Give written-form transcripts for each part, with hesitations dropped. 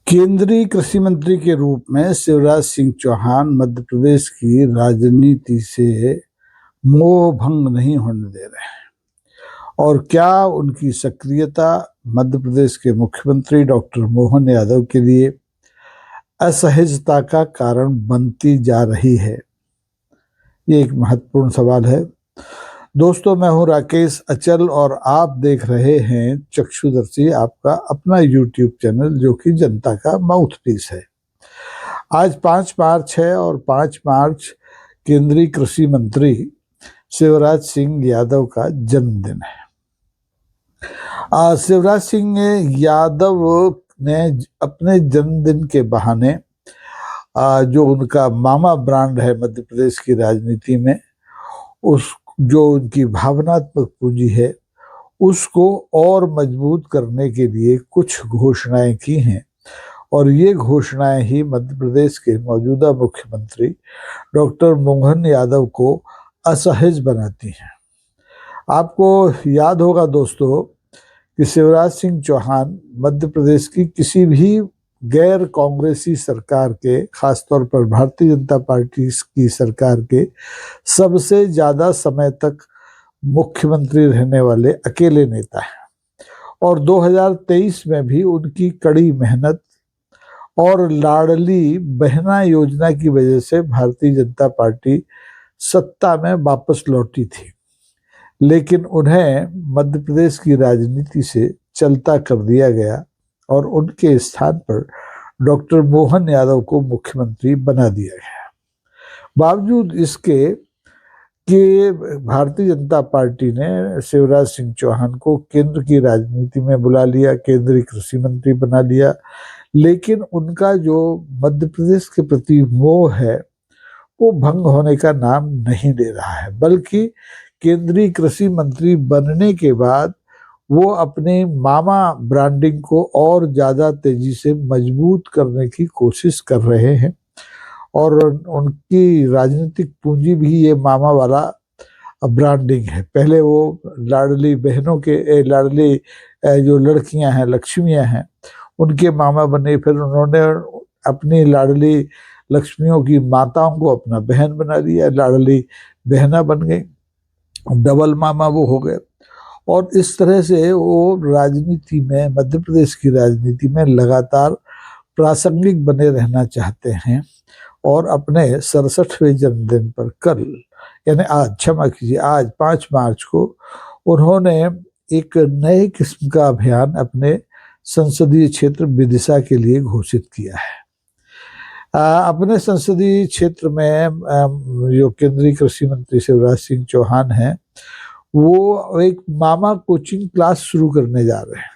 केंद्रीय कृषि मंत्री के रूप में शिवराज सिंह चौहान मध्य प्रदेश की राजनीति से मोह भंग नहीं होने दे रहे हैं। और क्या उनकी सक्रियता मध्य प्रदेश के मुख्यमंत्री डॉक्टर मोहन यादव के लिए असहजता का कारण बनती जा रही है? ये एक महत्वपूर्ण सवाल है। दोस्तों, मैं हूं राकेश अचल और आप देख रहे हैं चक्षुदर्शी, आपका अपना यूट्यूब चैनल जो कि जनता का माउथपीस है। आज 5 मार्च है और 5 मार्च केंद्रीय कृषि मंत्री शिवराज सिंह यादव का जन्मदिन है। शिवराज सिंह यादव ने अपने जन्मदिन के बहाने जो उनका मामा ब्रांड है मध्य प्रदेश की राजनीति में, उस जो उनकी भावनात्मक पूंजी है उसको और मजबूत करने के लिए कुछ घोषणाएं की हैं। और ये घोषणाएं ही मध्य प्रदेश के मौजूदा मुख्यमंत्री डॉक्टर मोहन यादव को असहज बनाती हैं। आपको याद होगा दोस्तों कि शिवराज सिंह चौहान मध्य प्रदेश की किसी भी गैर कांग्रेसी सरकार के, खासतौर पर भारतीय जनता पार्टी की सरकार के, सबसे ज्यादा समय तक मुख्यमंत्री रहने वाले अकेले नेता हैं। और 2023 में भी उनकी कड़ी मेहनत और लाडली बहना योजना की वजह से भारतीय जनता पार्टी सत्ता में वापस लौटी थी। लेकिन उन्हें मध्य प्रदेश की राजनीति से चलता कर दिया गया और उनके स्थान पर डॉक्टर मोहन यादव को मुख्यमंत्री बना दिया गया। बावजूद इसके कि भारतीय जनता पार्टी ने शिवराज सिंह चौहान को केंद्र की राजनीति में बुला लिया, केंद्रीय कृषि मंत्री बना लिया, लेकिन उनका जो मध्य प्रदेश के प्रति मोह है वो भंग होने का नाम नहीं ले रहा है। बल्कि केंद्रीय कृषि मंत्री बनने के बाद वो अपने मामा ब्रांडिंग को और ज्यादा तेजी से मजबूत करने की कोशिश कर रहे हैं। और उनकी राजनीतिक पूंजी भी ये मामा वाला ब्रांडिंग है। पहले वो लाडली बहनों के, लाडली जो लड़कियां हैं, लक्ष्मियां हैं, उनके मामा बने। फिर उन्होंने अपनी लाडली लक्ष्मियों की माताओं को अपना बहन बना लिया, लाडली बहना बन गई, डबल मामा वो हो गए। और इस तरह से वो राजनीति में, मध्य प्रदेश की राजनीति में लगातार प्रासंगिक बने रहना चाहते हैं। और अपने 67वें जन्मदिन पर कल, यानी आज, क्षमा कीजिए, आज 5 मार्च को उन्होंने एक नए किस्म का अभियान अपने संसदीय क्षेत्र विदिशा के लिए घोषित किया है। अपने संसदीय क्षेत्र में जो केंद्रीय कृषि मंत्री शिवराज सिंह चौहान हैं, वो एक मामा कोचिंग क्लास शुरू करने जा रहे हैं।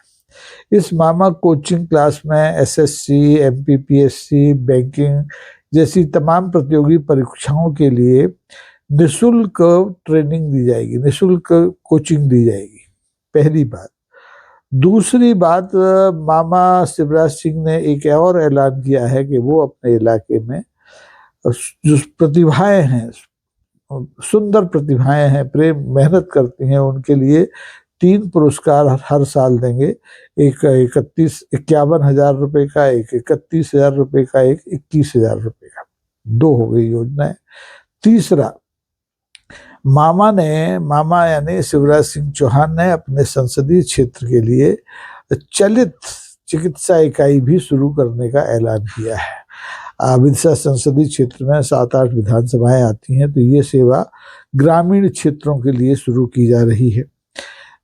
इस मामा कोचिंग क्लास में एसएससी, एमपीपीएससी, बैंकिंग जैसी तमाम प्रतियोगी परीक्षाओं के लिए निशुल्क ट्रेनिंग दी जाएगी, निशुल्क कोचिंग दी जाएगी, पहली बात। दूसरी बात, मामा शिवराज सिंह ने एक और ऐलान किया है कि वो अपने इलाके में जो प्रतिभाएं हैं, सुंदर प्रतिभाएं हैं, प्रेम मेहनत करती हैं, उनके लिए 3 पुरस्कार हर साल देंगे। एक 51,000 रुपए का, एक 31,000 रुपए का, एक 21,000 रुपए का। 2 हो गई योजनाएं। तीसरा, मामा यानी शिवराज सिंह चौहान ने अपने संसदीय क्षेत्र के लिए चलित चिकित्सा इकाई भी शुरू करने का ऐलान किया है। विदिशा संसदीय क्षेत्र में 7-8 विधानसभाएं आती हैं, तो ये सेवा ग्रामीण क्षेत्रों के लिए शुरू की जा रही है।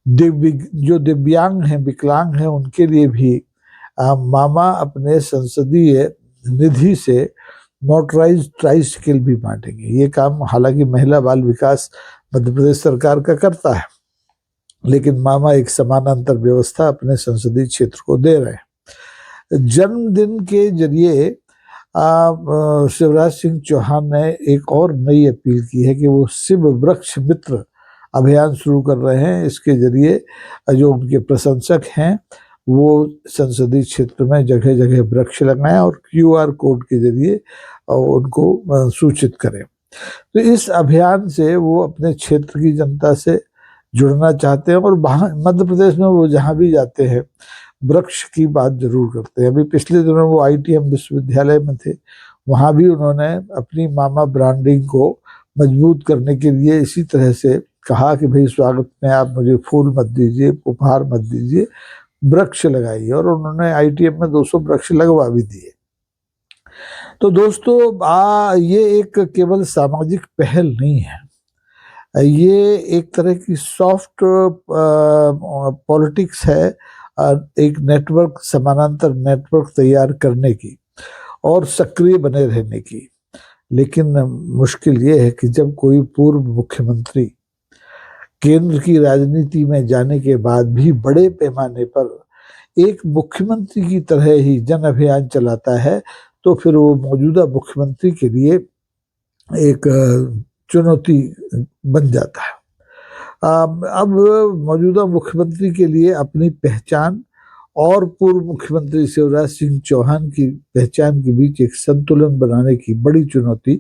जो दिव्यांग हैं, विकलांग हैं, उनके लिए भी मामा अपने संसदीय निधि से मोटराइज्ड ट्राइसाइकिल भी बांटेंगे। ये काम हालांकि महिला बाल विकास मध्य प्रदेश सरकार का करता है, लेकिन मामा एक समानांतर व्यवस्था अपने संसदीय क्षेत्र को दे रहे हैं। जन्मदिन के जरिए शिवराज सिंह चौहान ने एक और नई अपील की है कि वो शिव वृक्ष मित्र अभियान शुरू कर रहे हैं। इसके जरिए जो उनके प्रशंसक हैं वो संसदीय क्षेत्र में जगह जगह वृक्ष लगाएं और QR कोड के जरिए उनको सूचित करें। तो इस अभियान से वो अपने क्षेत्र की जनता से जुड़ना चाहते हैं। और मध्य प्रदेश में वो जहाँ भी जाते हैं वृक्ष की बात जरूर करते हैं। अभी पिछले दिनों वो ITM विश्वविद्यालय में थे, वहां भी उन्होंने अपनी मामा ब्रांडिंग को मजबूत करने के लिए इसी तरह से कहा कि भाई स्वागत में आप मुझे फूल मत दीजिए, उपहार मत दीजिए, वृक्ष लगाइए, और उन्होंने ITM में 200 वृक्ष लगवा भी दिए। तो दोस्तों ये एक केवल सामाजिक पहल नहीं है, ये एक तरह की सॉफ्ट पॉलिटिक्स है, एक नेटवर्क, समानांतर नेटवर्क तैयार करने की और सक्रिय बने रहने की। लेकिन मुश्किल ये है कि जब कोई पूर्व मुख्यमंत्री केंद्र की राजनीति में जाने के बाद भी बड़े पैमाने पर एक मुख्यमंत्री की तरह ही जन अभियान चलाता है, तो फिर वो मौजूदा मुख्यमंत्री के लिए एक चुनौती बन जाता है। अब मौजूदा मुख्यमंत्री के लिए अपनी पहचान और पूर्व मुख्यमंत्री शिवराज सिंह चौहान की पहचान के बीच एक संतुलन बनाने की बड़ी चुनौती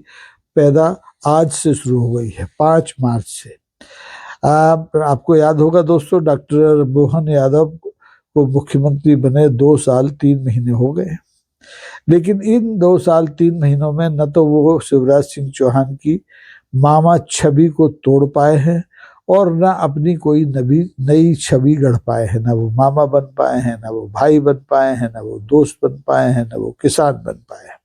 पैदा आज से शुरू हो गई है, 5 मार्च से। आपको याद होगा दोस्तों, डॉक्टर मोहन यादव को मुख्यमंत्री बने 2 साल 3 महीने हो गए, लेकिन इन 2 साल 3 महीनों में न तो वो शिवराज सिंह चौहान की मामा छवि को तोड़ पाए हैं और न अपनी कोई नई छवि गढ़ पाए हैं। न वो मामा बन पाए हैं, न वो भाई बन पाए हैं, न वो दोस्त बन पाए हैं, न वो किसान बन पाए हैं।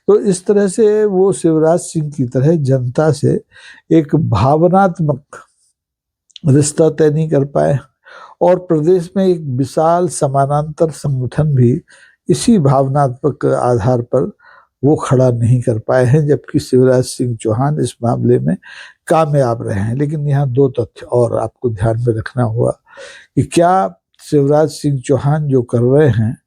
तो इस तरह से वो शिवराज सिंह की तरह जनता से एक भावनात्मक रिश्ता तय नहीं कर पाए, और प्रदेश में एक विशाल समानांतर संगठन भी इसी भावनात्मक आधार पर वो खड़ा नहीं कर पाए हैं, जबकि शिवराज सिंह चौहान इस मामले में कामयाब रहे हैं। लेकिन यहाँ 2 तथ्य और आपको ध्यान में रखना होगा कि क्या शिवराज सिंह चौहान जो कर रहे हैं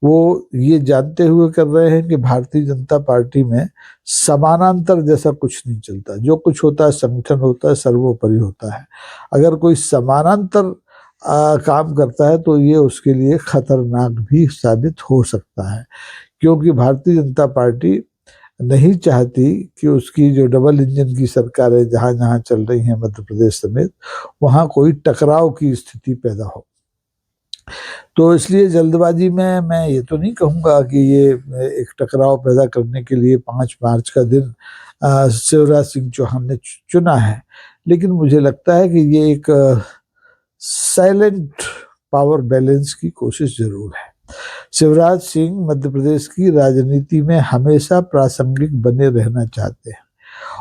वो ये जानते हुए कर रहे हैं कि भारतीय जनता पार्टी में समानांतर जैसा कुछ नहीं चलता, जो कुछ होता है संगठन होता है, सर्वोपरि होता है। अगर कोई समानांतर काम करता है तो ये उसके लिए खतरनाक भी साबित हो सकता है, क्योंकि भारतीय जनता पार्टी नहीं चाहती कि उसकी जो डबल इंजन की सरकारें जहां जहां चल रही हैं मध्य प्रदेश समेत, वहां कोई टकराव की स्थिति पैदा हो। तो इसलिए जल्दबाजी में मैं ये तो नहीं कहूँगा कि ये एक टकराव पैदा करने के लिए 5 मार्च का दिन शिवराज सिंह चौहान ने चुना है, लेकिन मुझे लगता है कि ये एक साइलेंट पावर बैलेंस की कोशिश जरूर है। शिवराज सिंह मध्य प्रदेश की राजनीति में हमेशा प्रासंगिक बने रहना चाहते हैं,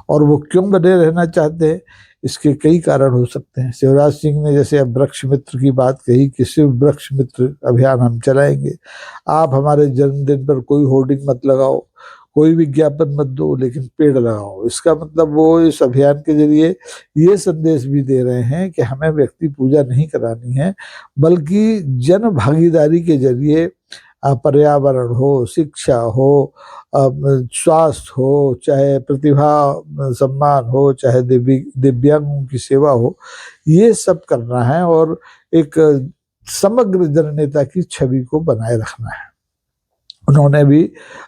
और वो क्यों बने रहना चाहते हैं, इसके कई कारण हो सकते हैं। शिवराज सिंह ने जैसे अब वृक्ष मित्र की बात कही कि सिर्फ वृक्ष मित्र अभियान हम चलाएंगे, आप हमारे जन्मदिन पर कोई होर्डिंग मत लगाओ, कोई विज्ञापन मत दो, लेकिन पेड़ लगाओ। इसका मतलब वो इस अभियान के जरिए ये संदेश भी दे रहे हैं कि हमें व्यक्ति पूजा नहीं करानी है, बल्कि जन भागीदारी के जरिए पर्यावरण हो, शिक्षा हो, स्वास्थ्य हो, चाहे प्रतिभा सम्मान हो, चाहे दिव्यांगों की सेवा हो, ये सब करना है और एक समग्र जननेता की छवि को बनाए रखना है। उन्होंने भी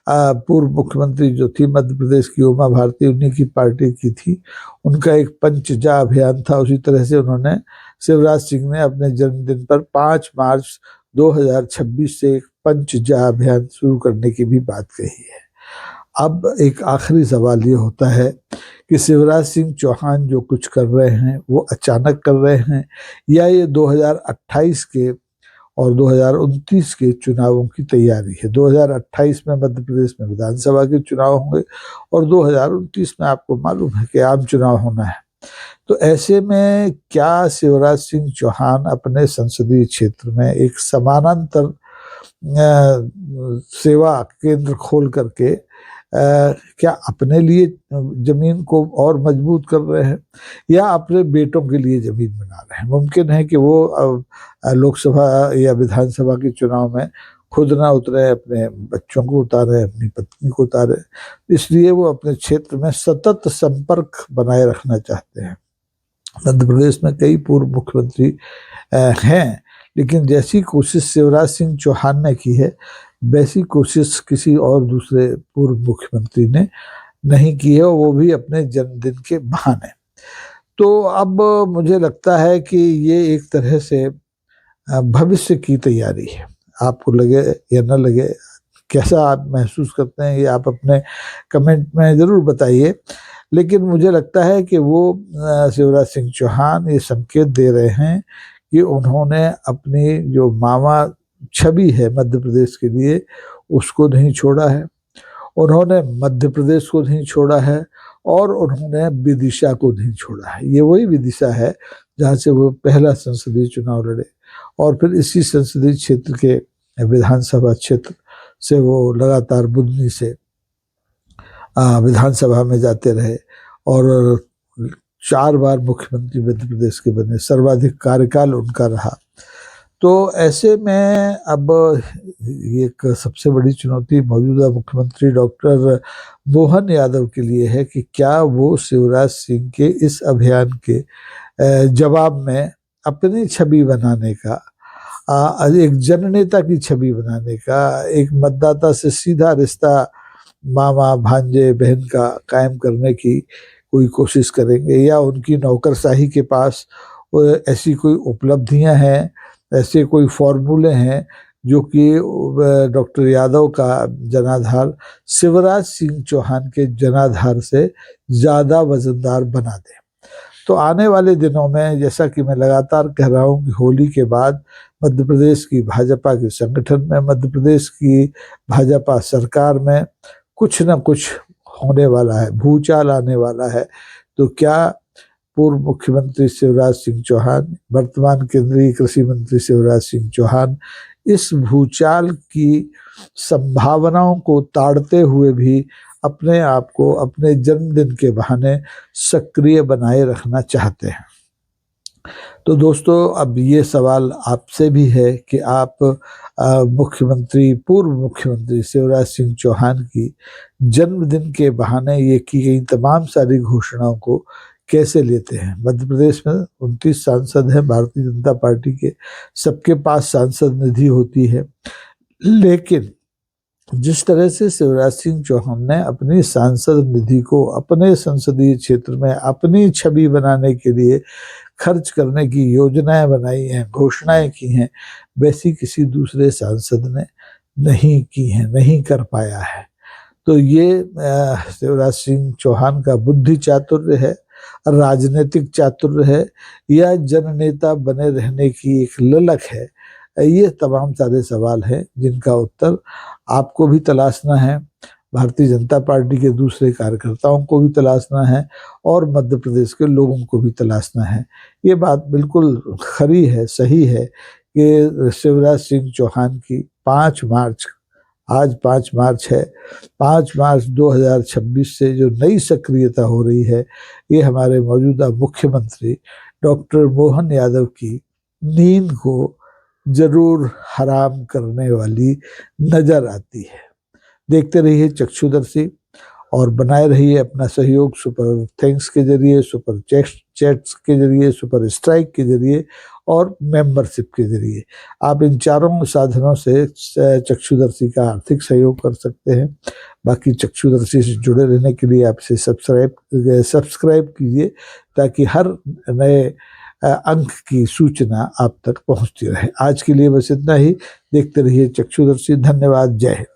पूर्व मुख्यमंत्री जो थी मध्य प्रदेश की उमा भारती, उन्हीं की पार्टी की थी, उनका एक पंचजा अभियान था। उसी तरह से उन्होंने शिवराज सिंह ने अपने जन्मदिन पर 5 मार्च 2026 से एक पंचजा अभियान शुरू करने की भी बात कही है। अब एक आखिरी सवाल ये होता है कि शिवराज सिंह चौहान जो कुछ कर रहे हैं वो अचानक कर रहे हैं, या ये 2028 के और 2029 के चुनावों की तैयारी है। 2028 में मध्य प्रदेश में विधानसभा के चुनाव होंगे और 2029 में आपको मालूम है कि आम चुनाव होना है। तो ऐसे में क्या शिवराज सिंह चौहान अपने संसदीय क्षेत्र में एक समानांतर सेवा केंद्र खोल करके क्या अपने लिए जमीन को और मजबूत कर रहे हैं, या अपने बेटों के लिए जमीन बना रहे हैं? मुमकिन है कि वो लोकसभा या विधानसभा के चुनाव में खुद ना उतरे, अपने बच्चों को उतारे, अपनी पत्नी को उतारे, इसलिए वो अपने क्षेत्र में सतत संपर्क बनाए रखना चाहते हैं। मध्य प्रदेश में कई पूर्व मुख्यमंत्री हैं, लेकिन जैसी कोशिश शिवराज सिंह चौहान ने की है वैसी कोशिश किसी और दूसरे पूर्व मुख्यमंत्री ने नहीं की है, और वो भी अपने जन्मदिन के बहाने। तो अब मुझे लगता है कि ये एक तरह से भविष्य की तैयारी है। आपको लगे या न लगे, कैसा आप महसूस करते हैं, ये आप अपने कमेंट में ज़रूर बताइए। लेकिन मुझे लगता है कि वो शिवराज सिंह चौहान ये संकेत दे रहे हैं कि उन्होंने अपनी जो मामा छवि है मध्य प्रदेश के लिए उसको नहीं छोड़ा है, उन्होंने मध्य प्रदेश को नहीं छोड़ा है, और उन्होंने विदिशा को नहीं छोड़ा है। ये वही विदिशा है जहाँ से वो पहला संसदीय चुनाव लड़े, और फिर इसी संसदीय क्षेत्र के विधानसभा क्षेत्र से वो लगातार बुदनी से विधानसभा में जाते रहे, और 4 बार मुख्यमंत्री मध्य प्रदेश के बने, सर्वाधिक कार्यकाल उनका रहा। तो ऐसे में अब एक सबसे बड़ी चुनौती मौजूदा मुख्यमंत्री डॉक्टर मोहन यादव के लिए है कि क्या वो शिवराज सिंह के इस अभियान के जवाब में अपनी छवि बनाने का, एक जननेता की छवि बनाने का, एक मतदाता से सीधा रिश्ता मामा भांजे बहन का कायम करने की कोई कोशिश करेंगे, या उनकी नौकरशाही के पास ऐसी कोई उपलब्धियां हैं, ऐसे कोई फॉर्मूले हैं जो कि डॉक्टर यादव का जनाधार शिवराज सिंह चौहान के जनाधार से ज़्यादा वजनदार बना दें। तो आने वाले दिनों में, जैसा कि मैं लगातार कह रहा हूँ कि होली के बाद मध्य प्रदेश की भाजपा के संगठन में, मध्य प्रदेश की भाजपा सरकार में कुछ न कुछ होने वाला है, भूचाल आने वाला है। तो क्या पूर्व मुख्यमंत्री शिवराज सिंह चौहान, वर्तमान केंद्रीय कृषि मंत्री शिवराज सिंह चौहान इस भूचाल की संभावनाओं को ताड़ते हुए भी अपने आप को अपने जन्मदिन के बहाने सक्रिय बनाए रखना चाहते हैं? तो दोस्तों, अब ये सवाल आपसे भी है कि आप पूर्व मुख्यमंत्री शिवराज सिंह चौहान की जन्मदिन के बहाने ये की गई तमाम सारी घोषणाओं को कैसे लेते हैं। मध्य प्रदेश में 29 सांसद हैं भारतीय जनता पार्टी के, सबके पास सांसद निधि होती है, लेकिन जिस तरह से शिवराज सिंह चौहान ने अपनी सांसद निधि को अपने संसदीय क्षेत्र में अपनी छवि बनाने के लिए खर्च करने की योजनाएं बनाई हैं, घोषणाएं की हैं, वैसी किसी दूसरे सांसद ने नहीं की हैं, नहीं कर पाया है। तो ये शिवराज सिंह चौहान का बुद्धि चातुर्य है, राजनीतिक चातुर्य है, या जननेता बने रहने की एक ललक है? ये तमाम सारे सवाल हैं जिनका उत्तर आपको भी तलाशना है, भारतीय जनता पार्टी के दूसरे कार्यकर्ताओं को भी तलाशना है, और मध्य प्रदेश के लोगों को भी तलाशना है। ये बात बिल्कुल खरी है, सही है कि शिवराज सिंह चौहान की 5 मार्च, आज 5 मार्च है, 5 मार्च 2026 से जो नई सक्रियता हो रही है, ये हमारे मौजूदा मुख्यमंत्री डॉक्टर मोहन यादव की नींद को जरूर हराम करने वाली नजर आती है। देखते रहिए चक्षुदर्शी, और बनाए रहिए अपना सहयोग सुपर थैंक्स के जरिए, सुपर चैट्स के जरिए, सुपर स्ट्राइक के जरिए, और मेंबरशिप के जरिए। आप इन चारों साधनों से चक्षुदर्शी का आर्थिक सहयोग कर सकते हैं। बाकी चक्षुदर्शी से जुड़े रहने के लिए आप इसे सब्सक्राइब कीजिए, ताकि हर नए अंक की सूचना आप तक पहुंचती रहे। आज के लिए बस इतना ही। देखते रहिए चक्षुदर्शी। धन्यवाद। जय हिंद।